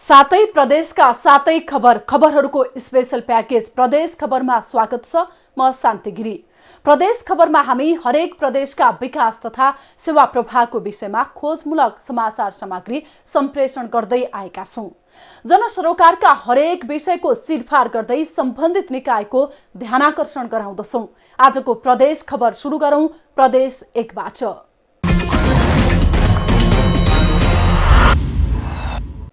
सातै प्रदेशका सातै खबरहरूको स्पेशल प्याकेज प्रदेश खबरमा स्वागत छ। म शान्ति गिरी। प्रदेश खबरमा हामी हरेक प्रदेशका विकास तथा सेवा प्रवाहको विषयमा खोजमूलक समाचार सामग्री सम्प्रेषण गर्दै आएका छौं। जनसरोकारका हरेक विषयको चिरफार गर्दै सम्बन्धित निकायको ध्यानाकर्षण गराउँदछौं। आजको प्रदेश खबर सुरु गरौं प्रदेश 1 बाट।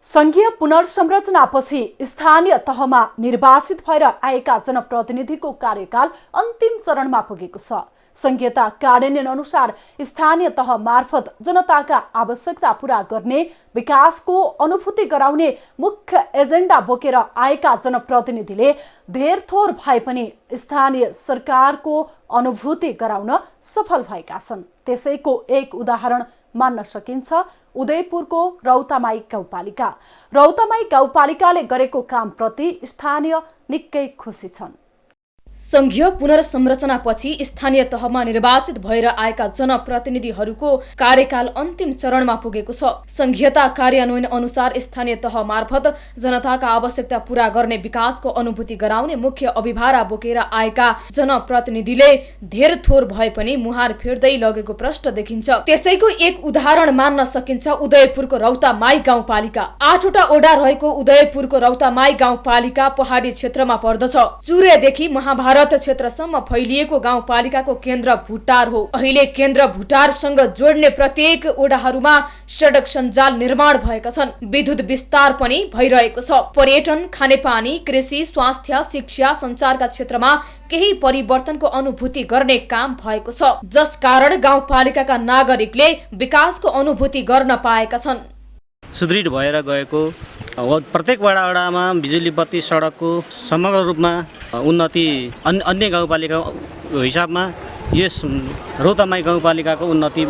संघीय पुनर्संरचनापछि स्थानीय तहमा निर्वाचित भएर आएका जनप्रतिनिधिको कार्यकाल अन्तिम चरणमा पुगेको छ। संघीयता कार्यान्वयन अनुसार स्थानीय तह मार्फत जनताका आवश्यकता पूरा गर्ने, विकासको अनुभूति गराउने मुख्य एजेन्डा बोकेर आएका जनप्रतिनिधिले धेर थोर भए पनि स्थानीय सरकारको अनुभूति गराउन सफल भएका छन्। त्यसैको एक उदाहरण मान्न सकिन्छ उदयपुरको रौतामाई गाउँपालिका। रौतामाई गाउँपालिकाले गरेको कामप्रति स्थानीय निकै खुसी छन्। संघीय पुनर्संरचनापछि स्थानीय तहमा निर्वाचित भएर आएका जनप्रतिनिधिहरूको कार्यकाल अन्तिम चरणमा पुगेको छ। संघीयता कार्यान्वयन अनुसार स्थानीय तह मार्फत जनताका आवश्यकता पूरा गर्ने, विकासको अनुभूति गराउने मुख्य अभिभारा बोकेर आएका जनप्रतिनिधिले धेर थोर भए पनि मुहार फेर्दै लगेको प्रष्ट देखिन्छ। त्यसैको एक उदाहरण मान्न सकिन्छ उदयपुरको रौतामाई गाउँपालिका। 8 वटा ओडा रहेको उदयपुरको रौतामाई गाउँपालिका पहाडी क्षेत्रमा पर्दछ। चुरेदेखि भारत क्षेत्रसम्म फैलिएको गाउँपालिकाको केन्द्र भुटार हो। अहिले केन्द्र भुटारसँग जोड्ने प्रत्येक ओडाहरूमा सडक सञ्जाल निर्माण भएका छन्। विद्युत विस्तार पनि भइरहेको छ। पर्यटन, खानेपानी, कृषि, स्वास्थ्य, शिक्षा, सञ्चारका क्षेत्रमा केही परिवर्तनको अनुभूति गर्ने काम भएको छ, जसकारण गाउँपालिकाका नागरिकले विकासको अनुभूति गर्न पाएका छन्। सुदृढ भएर गएको प्रत्येक वडामा बिजुली बत्ती सडकको समग्र रूपमा उन्नति अन्य गाउँपालिकाको हिसाबमा यस रौतामाई गाउँपालिकाको उन्नति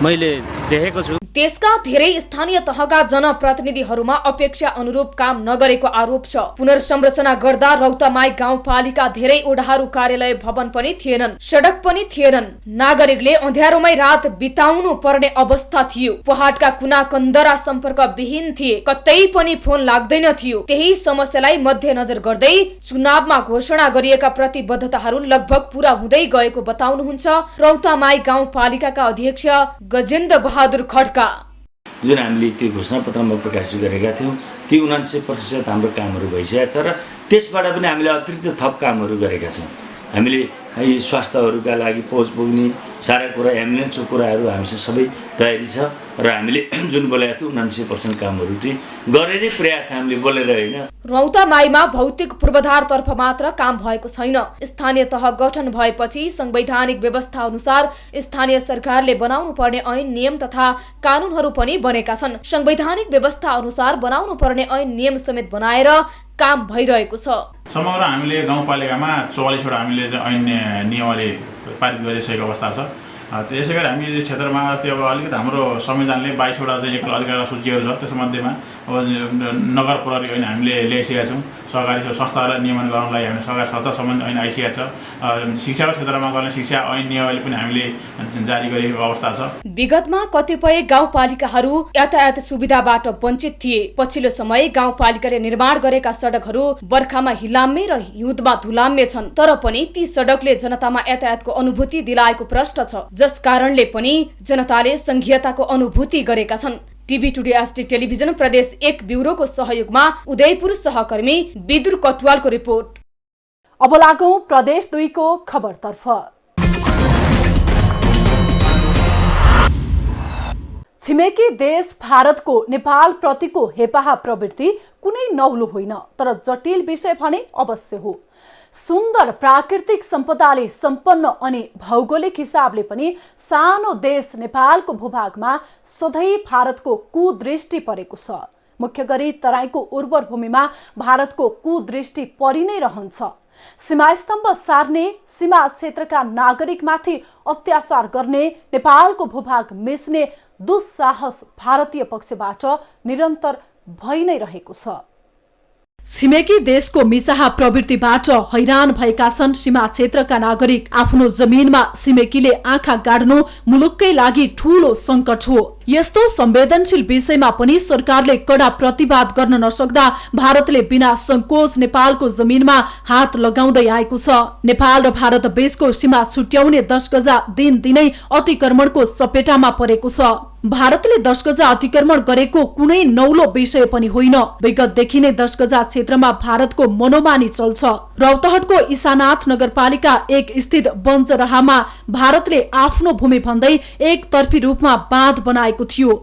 मैले देखेको छु। देशका धेरै स्थानीय तहका जनप्रतिनिधिहरूमा अपेक्षा अनुरूप काम नगरेको आरोप छ। पुनर्संरचना गर्दा रौतामाई गाउँपालिका धेरै ओडाहरू, कार्यालय भवन पनि थिएनन्, सडक पनि थिएनन्। नागरिकले अँध्यारोमै रात बिताउनु पर्ने अवस्था थियो। पहाडका कुना कन्दरा सम्पर्क विहीन थिए, कतै पनि फोन लाग्दैन थियो। त्यही समस्यालाई मध्यनजर गर्दै चुनावमा घोषणा गरिएका प्रतिबद्धताहरू लगभग पूरा हुँदै गएको बताउनुहुन्छ रौतामाई गाउँपालिकाका अध्यक्ष गजेन्द्र बहादुर खड्का। जुन हामीले त्यो घोषणापत्रमा प्रकाशित गरेका थियौँ ती 79% हाम्रो कामहरू भइसकेको छ र त्यसबाट पनि हामीले अतिरिक्त थप कामहरू गरेका छौँ। हामीले स्वास्थ्यहरूका लागि पहुँच पुग्ने सारा कुरा, एम्बुलेन्सको कुराहरू हामीसँग सबै तयारी छ र हामीले जुन बोलेका थियौँ 79% कामहरू चाहिँ गरेरै प्रयास छ, हामीले बोलेर होइन। रौतामाईमा भौतिक पूर्वाधारतर्फ मात्र काम भएको छैन। स्थानीय तह गठन भएपछि संवैधानिक व्यवस्था अनुसार स्थानीय सरकारले बनाउनु पर्ने ऐन, नियम तथा कानूनहरू पनि बनेका छन्। संवैधानिक व्यवस्था अनुसार बनाउनु पर्ने ऐन, नियम समेत बनाएर काम भइरहेको छ। समग्र हामीले गाउँपालिकामा 44 वटा हामीले ऐन नियमले पारित गरिसकेको अवस्था छ। त्यसै गरी हामी क्षेत्रमा अस्ति अब अलिकति हाम्रो संविधानले 22 वटा चाहिँ एकल अधिकार सूचीहरू छ। त्यसमध्येमा अब नगर प्रहरी ऐन हामीले ल्याइसकेका छौँ। सहकारी संस्थाहरूलाई नियमन गर्नलाई हामीले सहकारी संस्था सम्बन्धी ऐन आइसकेको छ। शिक्षाको क्षेत्रमा गर्ने शिक्षा ऐन नियमले पनि हामीले जारी गरेको अवस्था छ। विगतमा कतिपय गाउँपालिकाहरू यातायात सुविधाबाट वञ्चित थिए। पछिल्लो समय गाउँपालिकाले निर्माण गरेका सडकहरू बर्खामा हिलाम्मे र हिउँदमा धुलाम्मे छन्। तर पनि ती सडकले जनतामा यातायातको अनुभूति दिलाएको प्रश्न छ, जस कारणले पनि जनताले संघीयताको अनुभूति गरेका छन्। टिभी टुडे एसडी टेलिभिजन प्रदेश 1 ब्युरोको सहयोगमा उदयपुर सहकर्मी विदुर कटुवालको रिपोर्ट। अब लागौं प्रदेश 2 को खबरतर्फ। छिमेकी देश भारतको नेपाल प्रतिको हेपाहा प्रवृत्ति कुनै नौलो होइन, तर जटिल विषय भने अवश्य हो। सुन्दर प्राकृतिक सम्पदाले सम्पन्न अनि भौगोलिक हिसाबले पनि सानो देश नेपालको भूभागमा सधैँ भारतको कुदृष्टि परेको छ। मुख्य गरी तराईको उर्वर भूमिमा भारतको कुदृष्टि परि नै रहन्छ। सीमास्तम्भ सार्ने, सीमा क्षेत्रका नागरिकमाथि अत्याचार गर्ने, नेपालको भूभाग मिच्ने दुस्साहस भारतीय पक्षबाट निरन्तर भइ नै रहेको छ। छिमेकी देशको मिचाहा प्रवृत्तिबाट हैरान भएका छन् सीमा क्षेत्रका नागरिक। आफ्नो जमिनमा छिमेकीले आँखा गाड्नु मुलुककै लागि ठूलो संकट हो। यस्तो संवेदनशील विषयमा पनि सरकारले कडा प्रतिवाद गर्न नसक्दा भारतले बिना संकोच नेपालको जमिनमा हात लगाउँदै आएको छ। नेपाल र भारत बीचको सीमा छुट्याउने 10 गजा दिनदिनै अतिक्रमणको चपेटामा परेको छ। भारतले 10 गजा अतिक्रमण गरेको कुनै नौलो विषय पनि होइन। विगतदेखि नै 10 गजा क्षेत्रमा भारतको मनोमानी चल्छ। रौतहटको ईसानाथ नगरपालिका 1 स्थित बन्जरहामा भारतले आफ्नो भूमि भन्दै एकतर्फी रूपमा बाँध बनाएको थियो।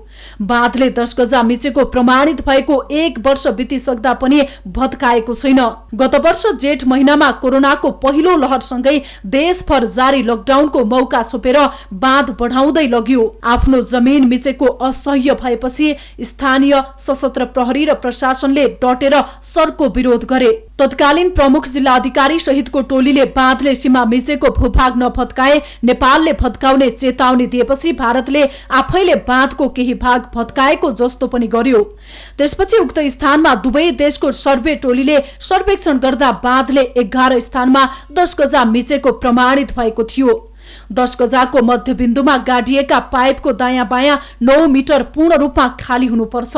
बाँधले 10 गजा मिचेको प्रमाणित भएको 1 वर्ष बितिसक्दा पनि भत्काएको छैन। गत वर्ष जेठ महिनामा कोरोनाको पहिलो लहरसँगै देशभर जारी लकडाउनको मौका छोपेर बाँध बढाउँदै लग्यो। आफ्नो जमिन मिचेको असह्य भएपछि स्थानीय सशस्त्र प्रहरी र प्रशासनले डटेर सरको विरोध गरे। तत्कालीन प्रमुख जिल्ला अधिकारी सहितको टोलीले बाँधले सीमा मिचेको भूभाग नभत्काए नेपालले भत्काउने चेतावनी दिएपछि भारतले आफैले बाँधको केही भाग भत्काएको जस्तो पनि गर्यो। त्यसपछि उक्त स्थानमा दुवै देशको सर्वे टोलीले सर्वेक्षण गर्दा बाँधले 11 स्थानमा 10 गजा मिचेको प्रमाणित भएको थियो। 10 गजाको मध्यबिन्दुमा गाडिएका पाइपको दायाँ बायाँ 9 मिटर पूर्ण रूपमा खाली हुनुपर्छ।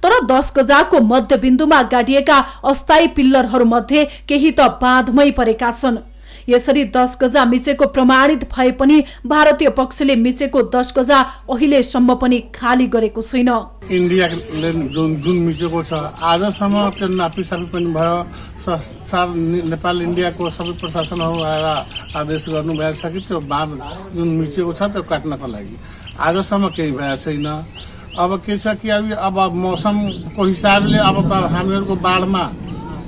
तर 10 गजाको मध्यबिन्दुमा गाडिएका अस्थायी पिल्लरहरू मध्ये केही त बाँधमै परेका छन्। यसरी 10 गजा मिचेको प्रमाणित भए पनि भारतीय पक्षले मिचेको 10 गजा अहिलेसम्म पनि खाली गरेको छैन। इन्डियाले जुन मिचेको छ आजसम्म त्यो नापिसापी पनि भयो। नेपाल इन्डियाको सबै प्रशासनहरू आएर आदेश गर्नुभएको छ कि त्यो बाँध जुन मिचेको छ त्यो काट्नको लागि। आजसम्म केही भएको छैन। अब के छ कि अब मौसमको हिसाबले अब त हामीहरूको बाढमा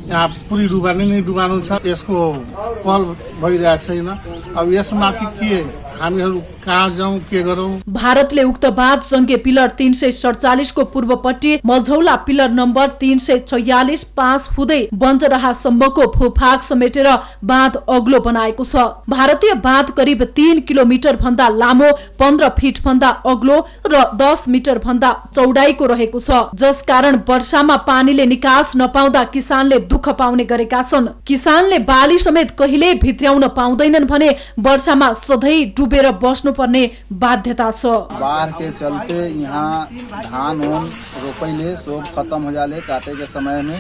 यहाँ पुरै डुबानु छ। यसको पहल भइरहेको छैन। अब यसमाथि के हामीहरू कहाँ जाउँ के गरौँ। भारतले उक्त बाँध जङ्गे पिलर 347 को पूर्वपट्टि मझौला पिलर नम्बर 346-5 हुँदै बन्जरहासम्मको भूभाग समेटेर बाँध अग्लो बनाएको छ। भारतीय बाँध करिब 3 किलोमिटर भन्दा लामो, 15 फिट भन्दा अग्लो र 10 मिटर भन्दा चौडाइको रहेको छ। जसकारण वर्षामा पानीले निकास नपाउँदा किसानले दुःख पाउने गरेका छन्। किसानले बाली समेत कहिले भित्र्याउन पाउँदैनन् भने वर्षामा सधैँ डुबेर बस्नुपर्ने बाध्यता छ। बाढ़ के चलते यहाँ धान उन रोपैले सब खत्म हो जाले। काटे के समय में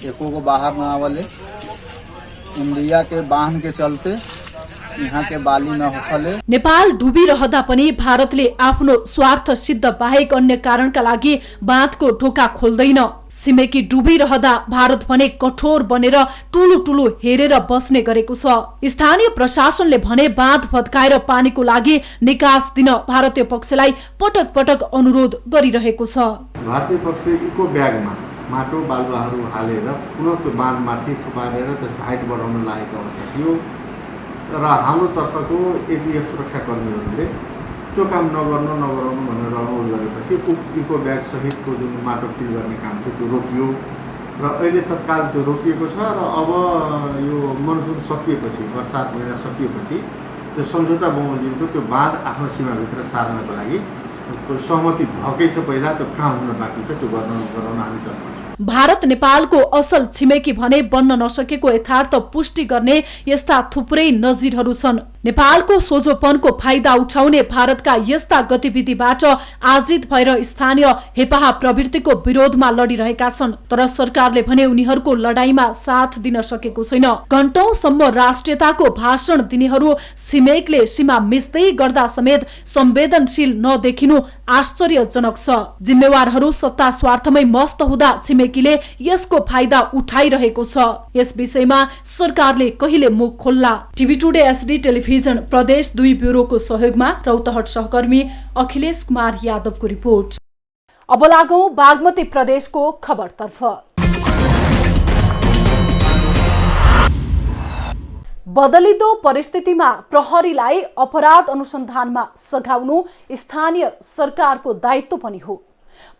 एको को बाहर न आवले। इंडिया के बांध के चलते यहाँ के बाली न होखले। नेपाल डुबिरहँदा पनि भारतले आफ्नो स्वार्थ सिद्ध बाहेक अन्य कारणका लागि बाँधको ढोका खोल्दैन। छिमेकी डुबिरहँदा भारत भने कठोर बनेर टुलु हेरेर बस्ने गरेको छ। स्थानीय प्रशासनले भने बाँध भत्काएर पानीको लागि निकास दिन भारतीय पक्षलाई पटक पटक अनुरोध गरिरहेको छ। भारतीय पक्षले इको ब्यागमा माटो बालुवाहरू हालेर पुनः त्यो बाँधमाथि थुपारेर त्यसको हाइट बढाउन लागेको अवस्था थियो। र हाम्रो तर्फको एपिएफ सुरक्षाकर्मीहरूले त्यो काम नगराउनु भनेर अनुरोध गरेपछि इको ब्याग सहितको जुन माटो फिल गर्ने काम थियो त्यो रोकियो र अहिले तत्काल त्यो रोकिएको छ। र अब यो मनसुन सकिएपछि, बर्सात महिना सकिएपछि त्यो सम्झौता बमोजिमको त्यो बाँध आफ्नो सीमाभित्र सार्नको लागि सहमति भएकै छ। पहिला त्यो काम हुन बाँकी छ, त्यो गराउन हामी तत्पर छौँ। भारत नेपालको असल छिमेकी भने बन्न नसकेको यथार्थ पुष्टि गर्ने यस्ता थुप्रै नजिरहरू छन्। नेपालको सोझोपनको फाइदा उठाउने भारतका यस्ता गतिविधिबाट आजित भएर स्थानीय हेपाहा प्रवृत्तिको विरोधमा लडिरहेका छन्। तर सरकारले भने उनीहरूको लडाईँमा साथ दिन सकेको छैन। घण्टौंसम्म राष्ट्रियताको भाषण दिनेहरू छिमेकले सीमा मिच्दै गर्दा समेत संवेदनशील नदेखिनु आश्चर्यजनक छ। जिम्मेवारहरू सत्ता स्वार्थमै मस्त हुँदा छिमेकीले यसको फाइदा उठाइरहेको छ। यस विषयमा सरकारले कहिले मुख खोल्ला। टिभी टुडे एसडी टेलिभिजन प्रदेश 2 ब्युरोको सहयोगमा रौतहट सहकर्मी अखिलेश कुमार यादवको रिपोर्ट। अब लागौं बागमती प्रदेशको खबरतर्फ। बदलिदो परिस्थितिमा प्रहरीलाई अपराध अनुसन्धानमा सघाउनु स्थानीय सरकारको दायित्व पनि हो।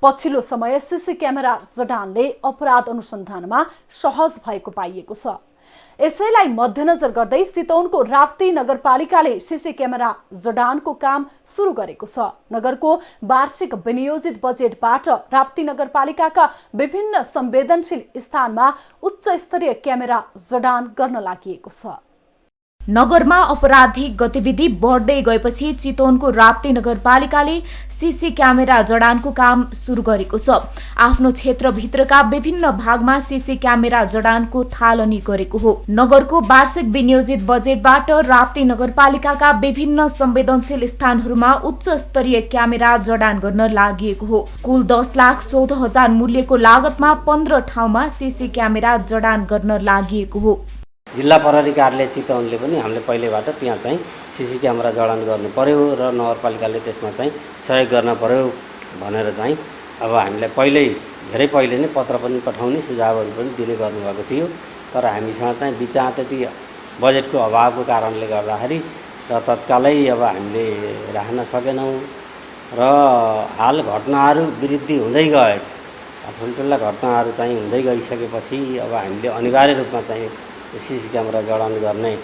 पछिल्लो समय सीसी क्यामेरा जडानले अपराध अनुसन्धानमा सहज भएको पाइएको छ। यसैलाई मध्यनजर गर्दै चितवनको राप्ती नगरपालिकाले सीसी क्यामेरा जडानको काम सुरु गरेको छ। नगरको वार्षिक विनियोजित बजेटबाट राप्ती नगरपालिकाका विभिन्न संवेदनशील स्थानमा उच्च स्तरीय क्यामेरा जडान गर्न लागि छ। नगरमा आपराधिक गतिविधि बढ्दै गएपछि चितवनको राप्ती नगरपालिकाले सीसी क्यामेरा जडानको काम सुरु गरेको छ। आफ्नो क्षेत्रभित्रका विभिन्न भागमा सीसी क्यामेरा जडानको थालनी गरेको हो। नगरको वार्षिक विनियोजित बजेटबाट राप्ती नगरपालिकाका विभिन्न संवेदनशील स्थानहरूमा उच्च स्तरीय क्यामेरा जडान गर्न लागि हो। कुल 10,14,000 मूल्यको लागतमा 15 ठाउँमा सीसी क्यामेरा जडान गर्न लागि हो। जिल्ला प्रहरी कार्यालय चितवनले पनि हामीले पहिलेबाट त्यहाँ चाहिँ सीसी क्यामेरा जडान गर्नु पर्यो र नगरपालिकाले त्यसमा चाहिँ सहयोग गर्न पर्यो भनेर चाहिँ अब हामीलाई धेरै पहिले नै पत्र पनि पठाउने सुझावहरू पनि दिने गर्नुभएको थियो। तर हामीसँग चाहिँ बिचमा त्यति बजेटको अभावको कारणले गर्दाखेरि र तत्कालै अब हामीले राख्न सकेनौँ र हाल घटनाहरू वृद्धि हुँदै गए, ठुल्ठुला घटनाहरू चाहिँ हुँदै गइसकेपछि अब हामीले अनिवार्य रूपमा चाहिँ सीसी क्यामेरा जडान गर्ने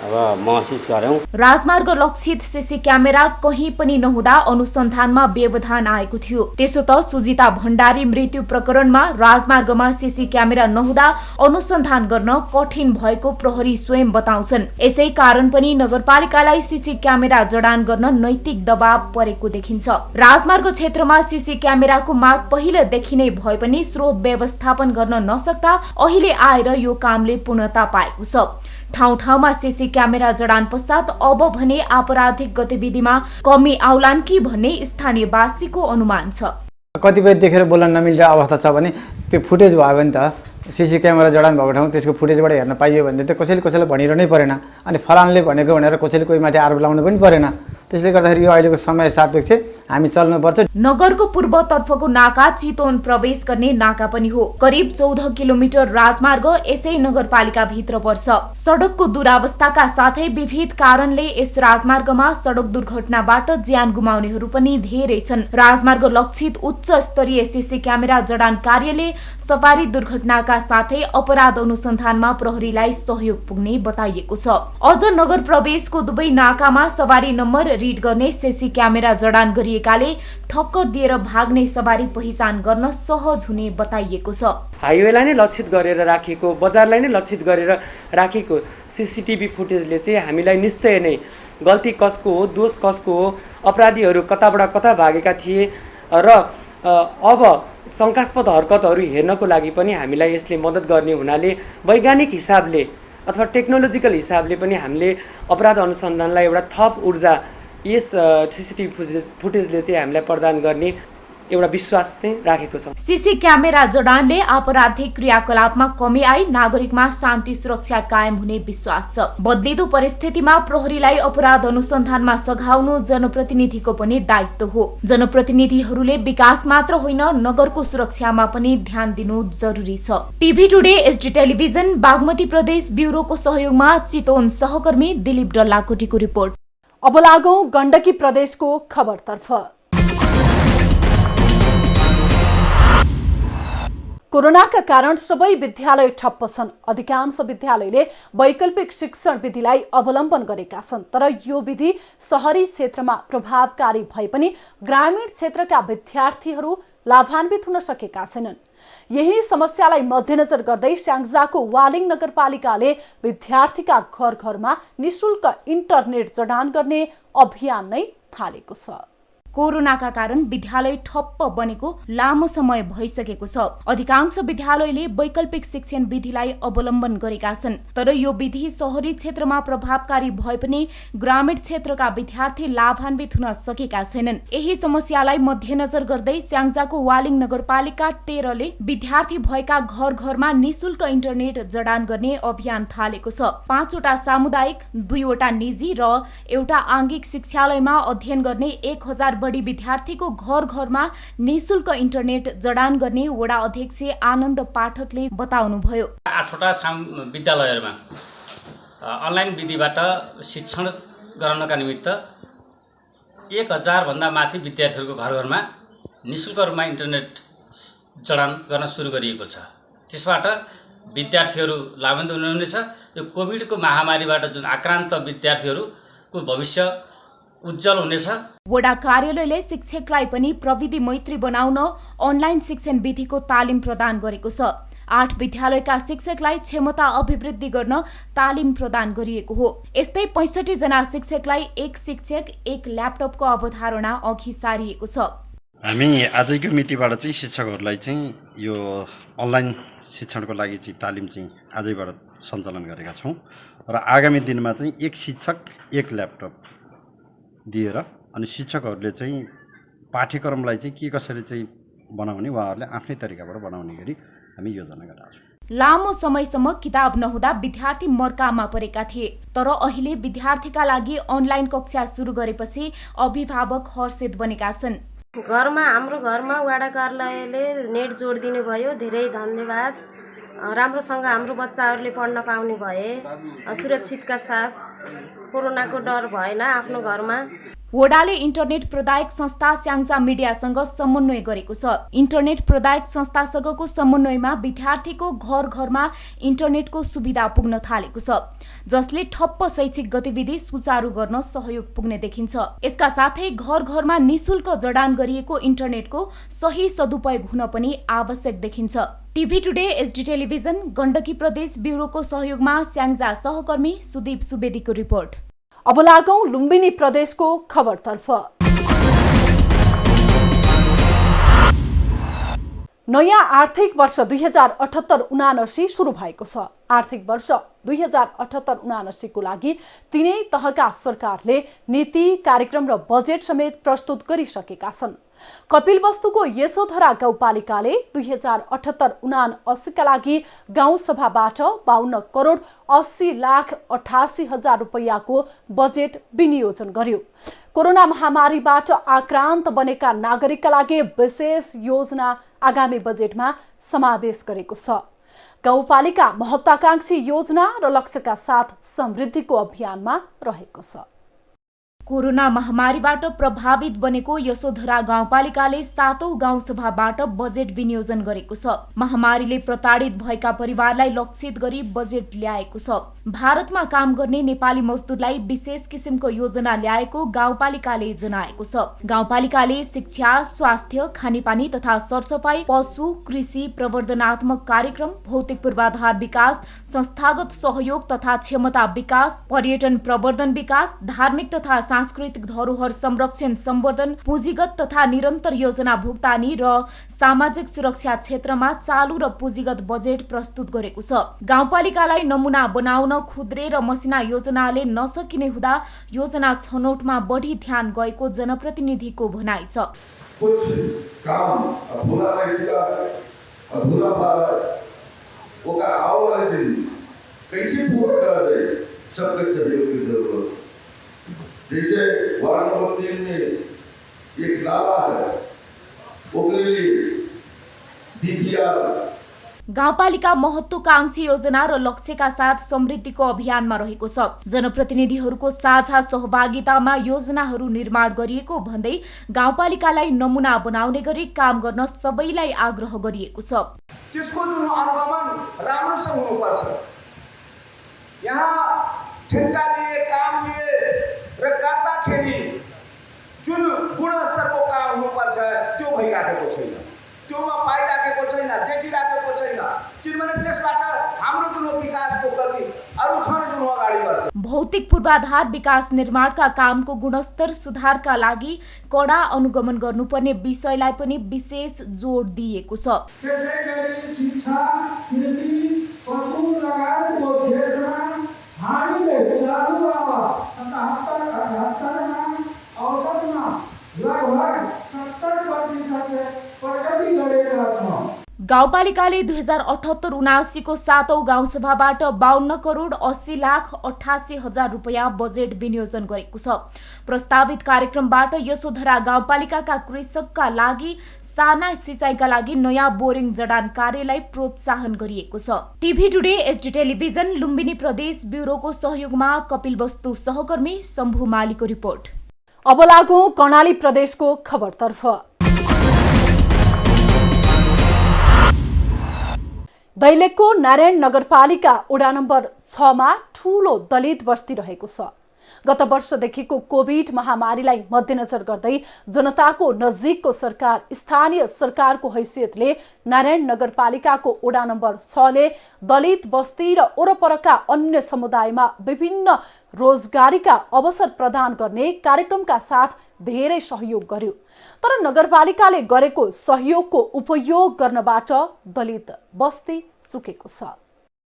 अब महसुस गर्यौं। राजमार्ग लक्षित सीसी क्यामेरा कहीँ पनि नहुँदा अनुसन्धानमा व्यवधान आएको थियो। त्यसो त सुजिता भण्डारी मृत्यु प्रकरणमा राजमार्गमा सीसी क्यामेरा नहुँदा अनुसन्धान गर्न कठिन भएको प्रहरी स्वयं बताउँछन्। यसै कारण पनि नगरपालिकालाई सीसी क्यामेरा जडान गर्न नैतिक दबाव परेको देखिन्छ। राजमार्ग क्षेत्रमा सीसी क्यामेराको माग पहिलेदेखि नै भए पनि स्रोत व्यवस्थापन गर्न नसक्दा अहिले आएर यो कामले पूर्णता पाएको छ। ठाउँ ठाउँमा सीसी क्यामेरा जडान पश्चात अब भने आपराधिक गतिविधिमा कमी आउलान् कि भन्ने स्थानीयवासीको अनुमान छ। कतिपय देखेर बोल्न नमिल्ने अवस्था छ भने त्यो फुटेज भयो भने त सीसी क्यामेरा जडान भएको ठाउँ त्यसको फुटेजबाट हेर्न पाइयो भने त कसैलाई भनिरहनै परेन। अनि फलानले भनेको भनेर कसैले कोही माथि आरोप लगाउनु पनि परेन। त्यसले गर्दाखेरि यो अहिलेको समय सापेक्ष हामी चल्नुपर्छ। नगरको पूर्वतर्फको नाका चितवन प्रवेश गर्ने नाका पनि हो। करिब 14 किलोमिटर राजमार्ग यसै नगरपालिका भित्र पर्छ। सडकको दुरावस्थाका साथै विविध कारणले यस राजमार्गमा सडक दुर्घटनाबाट ज्यान गुमाउनेहरू पनि धेरै छन्। राजमार्ग लक्षित उच्च स्तरीय सीसी क्यामेरा जडान कार्यले सवारी दुर्घटनाका साथै अपराध अनुसन्धानमा प्रहरीलाई सहयोग पुग्ने बताइएको छ। अझ नगर प्रवेशको दुवै नाकामा सवारी नम्बर रिड गर्ने सीसी क्यामेरा जडान गरिएकाले ठक्कर दिएर भाग्ने सवारी पहिचान गर्न सहज हुने बताइएको छ। हाइवेलाई नै लक्षित गरेर राखेको, बजारलाई नै लक्षित गरेर राखेको सीसीटीभी फुटेजले चाहिँ हामीलाई निश्चय नै गल्ती कसको हो, दोष कसको हो, अपराधीहरू कताबाट कता भागेका थिए र अब शङ्कास्पद हरकतहरू हेर्नको लागि पनि हामीलाई यसले मद्दत गर्ने हुनाले वैज्ञानिक हिसाबले अथवा टेक्नोलोजिकल हिसाबले पनि हामीले अपराध अनुसन्धानलाई एउटा थप ऊर्जा यस सीसीटीभी फुटेजले चाहिँ हामीलाई प्रदान गर्ने एउटा विश्वास चाहिँ राखेको छ। सीसी क्यामेरा जडानले आपराधिक क्रियाकलापमा कमी आई नागरिकमा शान्ति सुरक्षा कायम हुने विश्वास छ। बदलिदो परिस्थितिमा प्रहरीलाई अपराध अनुसन्धानमा सघाउनु जनप्रतिनिधिको पनि दायित्व हो। जनप्रतिनिधिहरूले विकास मात्र होइन नगरको सुरक्षामा पनि ध्यान दिनु जरुरी छ। TV today, SD television, Bagmati प्रदेश ब्युरोको सहयोगमा चितवन सहकर्मी दिलीप डल्लाकोटीको रिपोर्ट। अब लागौं गण्डकी प्रदेशको खबरतर्फ। कोरोनाका कारण सबै विद्यालय ठप्प छन्। अधिकांश विद्यालयले वैकल्पिक शिक्षण विधिलाई अवलम्बन गरेका छन्। तर यो विधि शहरी क्षेत्रमा प्रभावकारी भए पनि ग्रामीण क्षेत्रका विद्यार्थीहरू लाभान्वित हुन सकेका छैनन्। यही समस्यालाई मध्यनजर गर्दै स्याङ्जाको वालिङ नगरपालिकाले विद्यार्थीका घर घरमा निशुल्क इन्टरनेट जडान गर्ने अभियान नै थालेको छ। कोरोनाका कारण विद्यालय ठप्प बनेको लामो समय भइसकेको छ। अधिकांश विद्यालयले वैकल्पिक शिक्षण विधिलाई अवलम्बन गरेका छन्। तर यो विधि शहरी क्षेत्रमा प्रभावकारी भए पनि ग्रामीण क्षेत्रका विद्यार्थी लाभान्वित हुन सकेका छैनन्। यही समस्यालाई मध्यनजर गर्दै स्याङ्जाको वालिङ नगरपालिका 13 ले विद्यार्थी भएका घर घरमा निशुल्क इन्टरनेट जडान गर्ने अभियान थालेको छ। 5 वटा सामुदायिक, 2 वटा निजी र एउटा आंगिक शिक्षालयमा अध्ययन गर्ने 1000 बढी विद्यार्थीको घर घरमा निशुल्क इन्टरनेट जडान गर्ने वडा अध्यक्ष आनन्द पाठकले बताउनुभयो। 8 वटा विद्यालयहरूमा अनलाइन विधिबाट शिक्षण गराउनका निमित्त 1000 भन्दा माथि विद्यार्थीहरूको घर घरमा निशुल्क रूपमा इन्टरनेट जडान गर्न सुरु गरिएको छ। त्यसबाट विद्यार्थीहरू लाभान्वित हुनुहुनेछ। यो कोभिडको महामारीबाट जुन आक्रान्त विद्यार्थीहरूको भविष्य उज्जवल हुनेछ। वडा कार्यालयले शिक्षकलाई पनि प्रविधि मैत्री बनाउन अनलाइन शिक्षण विधिको तालिम प्रदान गरेको छ। 8 विद्यालयका शिक्षकलाई क्षमता अभिवृद्धि गर्न तालिम प्रदान गरिएको हो। यस्तै 65 जना शिक्षकलाई 1 शिक्षक 1 ल्यापटपको अवधारणा अघि सारिएको छ। हामी आजैको मितिबाट चाहिँ शिक्षकहरूलाई चाहिँ यो अनलाइन शिक्षणको लागि चाहिँ तालिम चाहिँ आजैबाट सञ्चालन गरेका छौँ र आगामी दिनमा चाहिँ 1 शिक्षक 1 ल्यापटप दिएर अनि शिक्षकहरूले चाहिँ पाठ्यक्रमलाई चाहिँ के कसरी चाहिँ बनाउने उहाँहरूले आफ्नै तरिकाबाट बनाउने गरी हामी योजना गरेका छौँ। लामो समयसम्म किताब नहुँदा विद्यार्थी मर्कामा परेका थिए, तर अहिले विद्यार्थीका लागि अनलाइन कक्षा सुरु गरेपछि अभिभावक हर्षित बनेका छन्। हाम्रो घरमा वडा कार्यालयले नेट जोडिदिनु भयो, धेरै धन्यवाद। राम्रोसँग हाम्रो बच्चाहरूले पढ्न पाउने भए, सुरक्षितका साथ, कोरोनाको डर भएन आफ्नो घरमा। वडाले इन्टरनेट प्रदायक संस्था स्याङ्जा मिडियासँग समन्वय गरेको छ। इन्टरनेट प्रदायक संस्थासँगको समन्वयमा विद्यार्थीको घर घरमा इन्टरनेटको सुविधा पुग्न थालेको छ, जसले ठप्प शैक्षिक गतिविधि सुचारू गर्न सहयोग पुग्ने देखिन्छ। यसका साथै घर घरमा निशुल्क जडान गरिएको इन्टरनेटको सही सदुपयोग हुन पनि आवश्यक देखिन्छ। TV today, SD television, Gandaki प्रदेश ब्युरोको सहयोगमा स्याङ्जा सहकर्मी सुदीप सुवेदीको रिपोर्ट। अब लागौं लुम्बिनी प्रदेशको खबरतर्फ। नयाँ आर्थिक वर्ष 2078-79 सुरु भएको छ। आर्थिक वर्ष 2078-79 को लागि तीनै तहका सरकारले नीति, कार्यक्रम र बजेट समेत प्रस्तुत गरिसकेका छन्। कपिलवस्तुको यशोधरा गाउँपालिकाले 2078-79 का लागि गाउँसभाबाट 52 करोड 80 लाख 88 हजार रुपैयाँको बजेट विनियोजन गर्यो। कोरोना महामारीबाट आक्रान्त बनेका नागरिकका लागि विशेष योजना आगामी बजेटमा समावेश गरेको छ। गाउँपालिका महत्वाकांक्षी योजना र लक्ष्यका साथ समृद्धिको अभियानमा रहेको छ। कोरोना महामारीबाट प्रभावित बनेको यशोधरा गाउँपालिकाले 7औं गाउँसभाबाट बजेट विनियोजन गरेको छ। महामारीले प्रताडित भएका परिवारलाई लक्षित गरी बजेट ल्याएको छ। भारतमा काम गर्ने नेपाली मजदुरलाई विशेष किसिमको योजना ल्याएको गाउँपालिकाले जनाएको छ। गाउँपालिकाले शिक्षा, स्वास्थ्य, खानेपानी तथा सरसफाई, पशु, कृषि, प्रवर्धनात्मक कार्यक्रम, भौतिक पूर्वाधार विकास, संस्थागत सहयोग तथा क्षमता विकास, पर्यटन प्रवर्धन विकास, धार्मिक तथा सांस्कृतिक धरोहर संरक्षण सम्वर्धन, पुँजीगत तथा निरन्तर योजना भुक्तानी र सामाजिक सुरक्षा क्षेत्रमा चालू र पुँजीगत बजेट प्रस्तुत गरेको छ। गाउँपालिकालाई नमुना बनाउन खुद्रे र मसिना योजनाले नसकिने हुँदा योजना छनौटमा बढी ध्यान गएको जनप्रतिनिधिको भनाइ छ। कुछ काम अधूरा रहेगा, अधूरा होगा, आओ वाले दिन कैसे पूरा करा जाए, सबके सहयोग की जरूरत। जैसे वार्ड नंबर 3 में एक नाला है, उसके लिए DPR। गाउँपालिका महत्वाकांक्षी योजना र लक्ष्यका साथ समृद्धिको अभियानमा रहेको छ। जनप्रतिनिधिहरूको साझा सहभागितामा योजनाहरू निर्माण गरिएको भन्दै गाउँपालिकालाई नमुना बनाउने गरी काम गर्न सबैलाई आग्रह गरिएको छ। त्यसको जुन अनुगमन राम्रोसँग हुनुपर्छ। यहाँ ठेक्का लिए, काम लिए र गर्दाखेरि जुन गुणस्तरको काम हुनुपर्छ त्यो भइराखेको छैन, त्योमा पाइराखेको छैन, देखिराखेको छैन। किनभने त्यसबाट हाम्रो जुन विकासको गति अरू छन् जुन अगाडि बढ्छ। भौतिक पूर्वाधार विकास निर्माणका कामको गुणस्तर सुधारका लागि कडा अनुगमन गर्नुपर्ने विषयलाई पनि विशेष जोड दिएको छ। त्यसैगरी शिक्षा, कृषि, पशु लगायतको क्षेत्रमा हामीले चालू 77-78 औसतमा लगभग 70% प्रगति गरेका छौँ। गाउँपालिकाले 2078-79 को 7औं गाउँसभाबाट 52 करोड 80 लाख 88 हजार रुपैयाँ बजेट विनियोजन गरेको छ। प्रस्तावित कार्यक्रमबाट यशोधरा गाउँपालिकाका कृषकका लागि साना सिँचाइका लागि नयाँ बोरिङ जडान कार्यलाई प्रोत्साहन गरिएको छ। TV today, SD television, Lumbini प्रदेश ब्युरोको सहयोगमा कपिलवस्तु सहकर्मी शम्भु मालीको रिपोर्ट। अब लागौं कर्णाली प्रदेशको खबरतर्फ। दैलेखको नारायण नगरपालिका वडा नम्बर 6 मा ठूलो दलित बस्ती रहेको छ। गत वर्षदेखिको कोभिड महामारीलाई मध्यनजर गर्दै जनताको नजिकको सरकार स्थानीय सरकारको हैसियतले नारायण नगरपालिकाको वडा नम्बर 6 ले दलित बस्ती र वरपरका अन्य समुदायमा विभिन्न रोजगारीका अवसर प्रदान गर्ने कार्यक्रमका साथ धेरै सहयोग गर्यो। तर नगरपालिकाले गरेको सहयोगको उपयोग गर्नबाट दलित बस्ती चुकेको छ।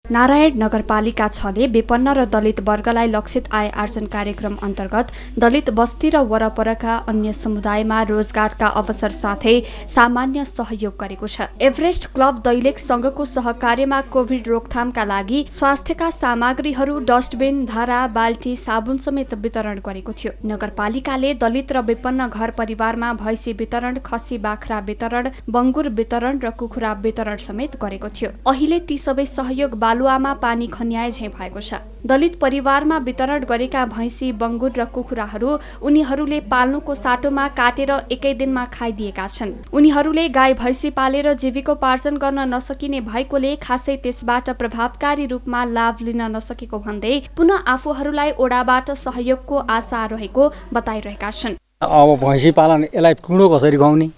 नारायण नगरपालिका 6 ले विपन्न र दलित वर्गलाई लक्षित आय आर्जन कार्यक्रम अन्तर्गत दलित बस्ती र वरपरका अन्य समुदायमा रोजगारका अवसर साथै सामान्य सहयोग गरेको छ। एभरेस्ट क्लब दैलेख संघको सहकार्यमा कोभिड रोकथामका लागि स्वास्थ्यका सामग्रीहरू, डस्टबिन, धारा, बाल्टी, साबुन समेत वितरण गरेको थियो। नगरपालिकाले दलित र विपन्न घर परिवारमा भैँसी वितरण, खसी बाख्रा वितरण, बङ्गुर वितरण र कुखुरा वितरण समेत गरेको थियो। अहिले ती सबै सहयोग बालुवामा पानी खन्याए झैं भएको छ। दलित परिवारमा वितरण गरेका भैँसी, बङ्गुर र कुखुराहरू उनीहरूले पाल्नुको साटोमा काटेर एकै दिनमा खाइदिएका छन्। उनीहरूले गाई भैँसी पालेर जीविकोपार्जन गर्न नसकिने भएकोले खासै त्यसबाट प्रभावकारी रूपमा लाभ लिन नसकेको भन्दै पुनः आफूहरूलाई ओडाबाट सहयोगको आशा रहेको बताइरहेका छन्। अब भैँसी पालन यसलाई कुँडो कसरी खुवाउने,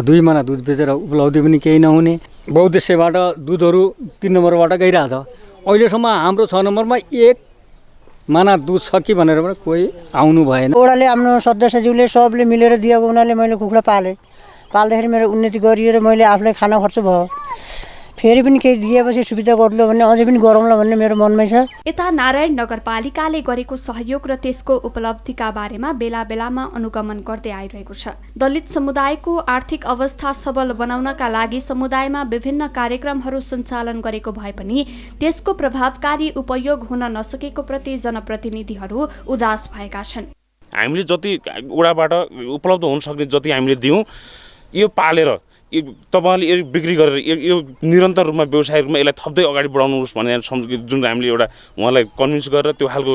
2 महिना दुध बेचेर उपलब्धि पनि केही नहुने, बहुउद्देश्यबाट दुधहरू 3 नम्बरबाट गइरहेछ। अहिलेसम्म हाम्रो 6 नम्बरमा 1 माना दुध छ कि भनेर पनि कोही आउनु भएन। ओडाले आफ्नो सदस्यज्यूले सबले मिलेर दिएको हुनाले मैले कुखुरा पाल्दाखेरि मेरो उन्नति गरिएर मैले आफूलाई खाना खर्च भयो। फेरि पनि केही दिएपछि सुविधा गर्नु भन्ने अझै पनि गरौँला भन्ने मेरो मनमै छ। यता नारायण नगरपालिकाले गरेको सहयोग र त्यसको उपलब्धिका बारेमा बेला बेलामा अनुगमन गर्दै आइरहेको छ। दलित समुदायको आर्थिक अवस्था सबल बनाउनका लागि समुदायमा विभिन्न कार्यक्रमहरू सञ्चालन गरेको भए पनि त्यसको प्रभावकारी उपयोग हुन नसकेको प्रति जनप्रतिनिधिहरू उदास भएका छन्। हामीले जति वडाबाट उपलब्ध हुन सक्ने जति हामीले दियौँ, यो पालेर तपाईहरुले यो बिक्री गरेर यो निरन्तर रूपमा व्यवसाय रूपमा यसलाई थप्दै अगाडि बढाउनुहोस् भनेर जुन हामीले एउटा उहाँलाई कन्भिन्स गरेर त्यो खालको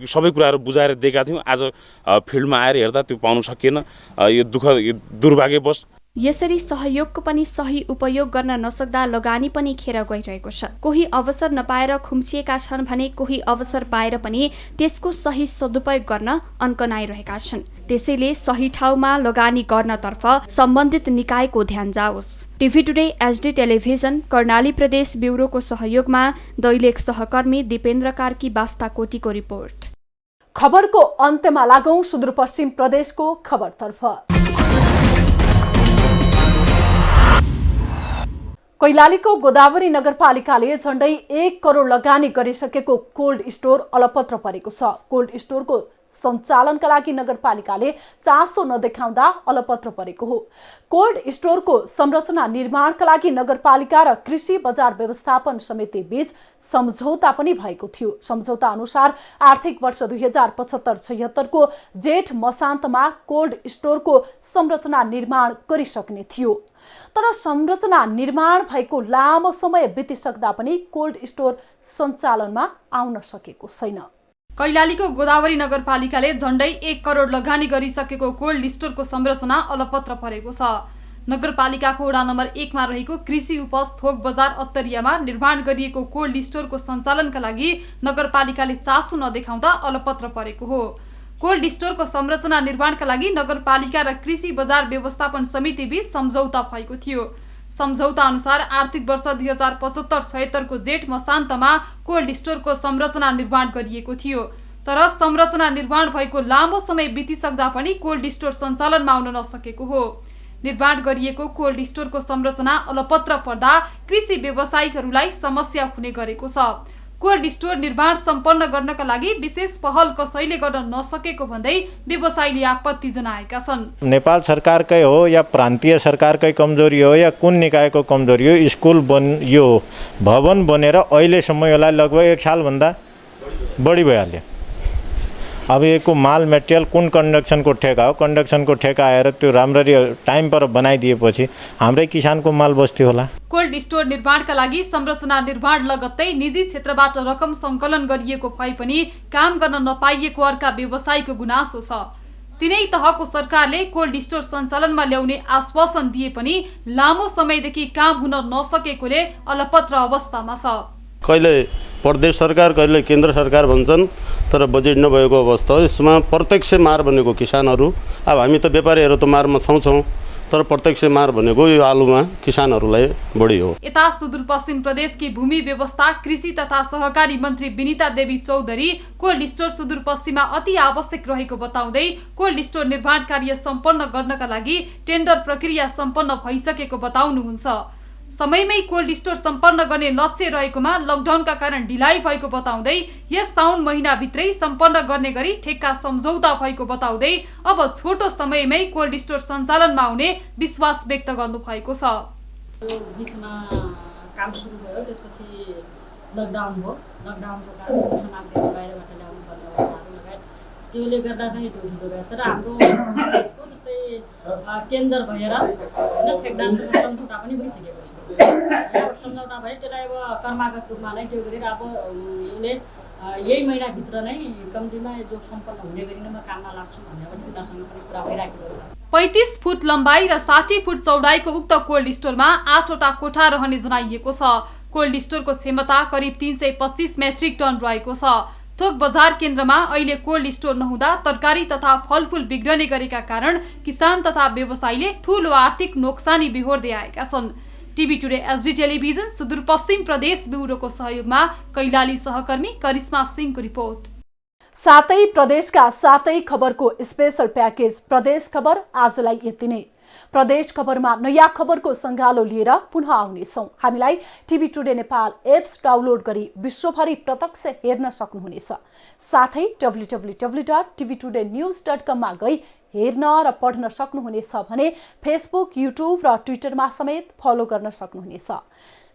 सबै कुराहरू बुझाएर दिएका थियौँ। आज फिल्डमा आएर हेर्दा त्यो पाउन सकिएन। यो दुर्भाग्यवश यसरी सहयोगको पनि सही उपयोग गर्न नसक्दा लगानी पनि खेर गइरहेको छ। कोही अवसर नपाएर खुम्चिएका छन् भने कोही अवसर पाएर पनि त्यसको सही सदुपयोग गर्न अन्कनाइरहेका छन्। त्यसैले सही ठाउँमा लगानी गर्नतर्फ सम्बन्धित निकायको ध्यान जाओस्। TV today, HD television, Karnali प्रदेश ब्युरोको सहयोगमा दैलेख सहकर्मी दिपेन्द्र कार्की बास्ताकोटीको रिपोर्ट। खबरको अन्त्यमा लागौं सुदूरपश्चिम प्रदेशको खबरतर्फ। कैलालीको गोदावरी नगरपालिकाले झण्डै 1 करोड लगानी गरिसकेको कोल्ड स्टोर अलपत्र परेको छ। कोल्ड स्टोरको सञ्चालनका लागि नगरपालिकाले चासो नदेखाउँदा अलपत्र परेको हो। कोल्ड स्टोरको संरचना निर्माणका लागि नगरपालिका र कृषि बजार व्यवस्थापन समिति बीच सम्झौता पनि भएको थियो। सम्झौता अनुसार आर्थिक वर्ष 2075-76 को जेठ मसान्तमा कोल्ड स्टोरको संरचना निर्माण गरिसक्ने थियो। तर संरचना निर्माण भएको लामो समय बितिसक्दा पनि कोल्ड स्टोर सञ्चालनमा आउन सकेको छैन। कैलालीको गोदावरी नगरपालिकाले झण्डै 1 करोड लगानी गरिसकेको कोल्ड स्टोरको संरचना अलपत्र परेको छ। नगरपालिकाको वडा नम्बर 1 मा रहेको कृषि उपज थोक बजार अत्तरियामा निर्माण गरिएको कोल्ड स्टोरको सञ्चालनका लागि नगरपालिकाले चासो नदेखाउँदा अलपत्र परेको हो। कोल्ड स्टोरको संरचना निर्माणका लागि नगरपालिका र कृषि बजार व्यवस्थापन समिति बीच सम्झौता भएको थियो। सम्झौता अनुसार आर्थिक वर्ष 2075-76 को जेठ मसान्तमा कोल्ड स्टोरको संरचना निर्माण गरिएको थियो। तर संरचना निर्माण भएको लामो समय बितिसक्दा पनि कोल्ड स्टोर सञ्चालनमा आउन नसकेको हो। निर्माण गरिएको कोल्ड स्टोरको संरचना अलपत्र पर्दा कृषि व्यवसायीहरूलाई समस्या हुने गरेको छ। कोल्ड स्टोर निर्माण सम्पन्न गर्नका लागि विशेष पहल कसैले गर्न नसकेको भन्दै व्यवसायीले आपत्ति जनाएका छन्। नेपाल सरकारकै हो या प्रान्तीय सरकारकै कमजोरी हो या कुन निकायको कमजोरी हो, स्कुल यो भवन बनेर अहिलेसम्म यसलाई लगभग 1 सालभन्दा बढी भइहाल्यो। अब यसको माल मेटेरियल कुन कन्स्ट्रक्सनको ठेका हो, कन्स्ट्रक्सनको ठेका आएर त्यो राम्ररी टाइम पर बनाइदिएपछि हाम्रै किसानको माल बस्ती होला। कोल्ड स्टोर निर्माणका लागि संरचना निर्माण लगत्तै निजी क्षेत्रबाट रकम सङ्कलन गरिएको भए पनि काम गर्न नपाइएको अर्का व्यवसायीको गुनासो छ। तिनै तहको सरकारले कोल्ड स्टोर सञ्चालनमा ल्याउने आश्वासन दिए पनि लामो समयदेखि काम हुन नसकेकोले अलपत्र अवस्थामा छ। कहिले प्रदेश सरकार कहिले केन्द्र सरकार भन्छन् तर बजेट नभएको अवस्था हो। यसमा प्रत्यक्ष मार भनेको किसानहरू, अब हामी त व्यापारीहरू त मारमा छौँ तर प्रत्यक्ष मार भनेको यो आलुमा किसानहरूलाई बढी हो। यता सुदूरपश्चिम प्रदेशकी भूमि व्यवस्था कृषि तथा सहकारी मन्त्री विनिता देवी चौधरी कोल्ड स्टोर सुदूरपश्चिममा अति आवश्यक रहेको बताउँदै कोल्ड स्टोर निर्माण कार्य सम्पन्न गर्नका लागि टेन्डर प्रक्रिया सम्पन्न भइसकेको बताउनुहुन्छ। समयमै कोल्ड स्टोर सम्पन्न गर्ने लक्ष्य रहेकोमा लकडाउनका कारण ढिलाइ भएको बताउँदै यस साउन महिनाभित्रै सम्पन्न गर्ने गरी ठेक्का सम्झौता भएको बताउँदै अब छोटो समयमै कोल्ड स्टोर सञ्चालनमा आउने विश्वास व्यक्त गर्नुभएको छ। बीचमा काम सुरु भयो, त्यसपछि लकडाउन भयो। लकडाउनको कारण समाजले बाहिरबाट ल्याउनु पर्ने अवस्थाहरू लगायत त्यसले गर्दा चाहिँ त्यो ढिलो भयो। तर हाम्रो देशको जस्तै केन्द्र भएर होइन ठेकदारसँग सम्झौता पनि भइसकेको छ। यहाँ सम्झौता भयो, त्यसलाई अब कर्मागत रूपमा नै त्यो गरेर अब उसले यही महिनाभित्र नै कम्तीमा जो सम्पन्न हुने गरी नै म काममा लाग्छु भन्ने पनि तिनीहरूसँग पनि कुरा भइराखेको छ। 35 फुट लम्बाइ र 60 फुट चौडाइको उक्त कोल्ड स्टोरमा 8वटा कोठा रहने जनाइएको छ। कोल्ड स्टोरको क्षमता करिब 325 मेट्रिक टन रहेको छ। थोक बजार केन्द्रमा अहिले कोल्ड स्टोर नहुँदा तरकारी तथा फलफूल बिग्रने गरेका कारण किसान तथा व्यवसायीले ठूलो आर्थिक नोक्सानी बिहोर्दै आएका छन्। TV today SD television Sudurpashchim प्रदेश ब्युरोको सहयोगमा कैलाली सहकर्मी करिश्मा सिंहको रिपोर्ट। सातै प्रदेशका सातै खबरको स्पेशल प्याकेज प्रदेश खबर आजलाई यति नै। प्रदेश खबरमा नयाँ खबरको सङ्गालो लिएर पुनः आउनेछौँ। हामीलाई TV today Nepal apps download गरी विश्वभरि प्रत्यक्ष हेर्न सक्नुहुनेछ। साथै www.tvtoday.news.com मा गई हेर्न र पढ्न सक्नुहुनेछ भने फेसबुक, युट्युब र ट्विटरमा समेत फलो गर्न सक्नुहुनेछ।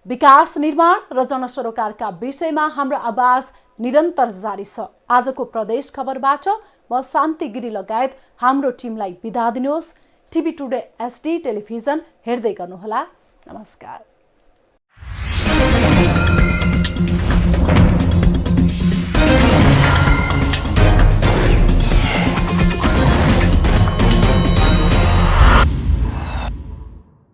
विकास निर्माण र जनसरोकारका विषयमा हाम्रो आवाज निरन्तर जारी छ। आजको प्रदेश खबरबाट म शान्ति गिरी लगायत हाम्रो टिमलाई बिदा दिनुहोस्। टिभी टुडे एसडी टेलिभिजन हेर्दै गर्नुहोला। नमस्कार।